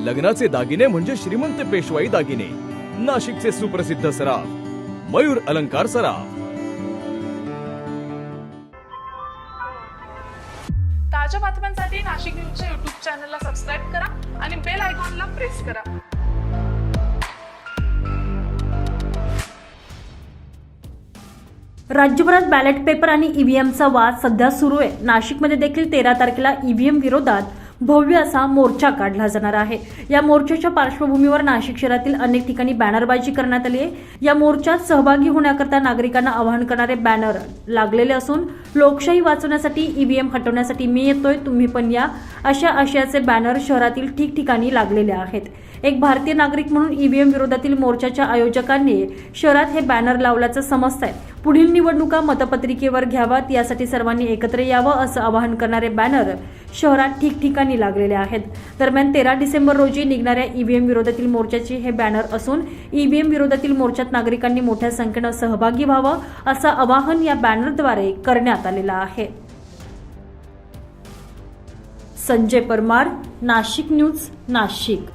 लग्नाचे दागिने म्हणजे श्रीमंत पेशवाई दागिने, नाशिकचे सुप्रसिद्ध सराफ मयूर अलंकार सराफ। ताज्या बातम्यांसाठी नाशिक न्यूजच्या YouTube चॅनलला सबस्क्राईब करा आणि बेल आयकॉनला प्रेस करा। राज्यभरात बॅलेट पेपर आणि ईव्हीएमचा वाद सध्या सुरू आहे। नाशिकमध्ये देखील 13 तारखेला ईव्हीएम विरोधात भव्य असा मोर्चा काढला जाणार आहे। या मोर्चाच्या पार्श्वभूमीवर नाशिक शहरातील अनेक ठिकाणी बॅनरबाजी करण्यात आली आहे। या मोर्चात सहभागी होण्याकरता नागरिकांना आवाहन करणारे बॅनर लागलेले असून लोकशाही वाचवण्यासाठी ईव्हीएम हटवण्यासाठी मी येतोय, तुम्ही पण या, अशा आशयाचे बॅनर शहरातील ठिकठिकाणी लागलेले आहेत। एक भारतीय नागरिक म्हणून ईव्हीएम विरोधातील मोर्चाच्या आयोजकांनी शहरात हे बॅनर लावल्याचं समजतंय। पुढील निवडणुका मतपत्रिकेवर घ्याव्यात यासाठी सर्वांनी एकत्र यावं असं आवाहन करणारे बॅनर शहरात ठिकठिकाणी लागलेले आहेत। दरम्यान 13 डिसेंबर रोजी निघणाऱ्या ईव्हीएम विरोधातील मोर्चाचे हे बॅनर असून ईव्हीएम विरोधातील मोर्चात नागरिकांनी मोठ्या संख्येनं सहभागी व्हावं असं आवाहन या बॅनरद्वारे करण्यात आलेलं आहे। संजय परमार, नाशिक न्यूज, नाशिक।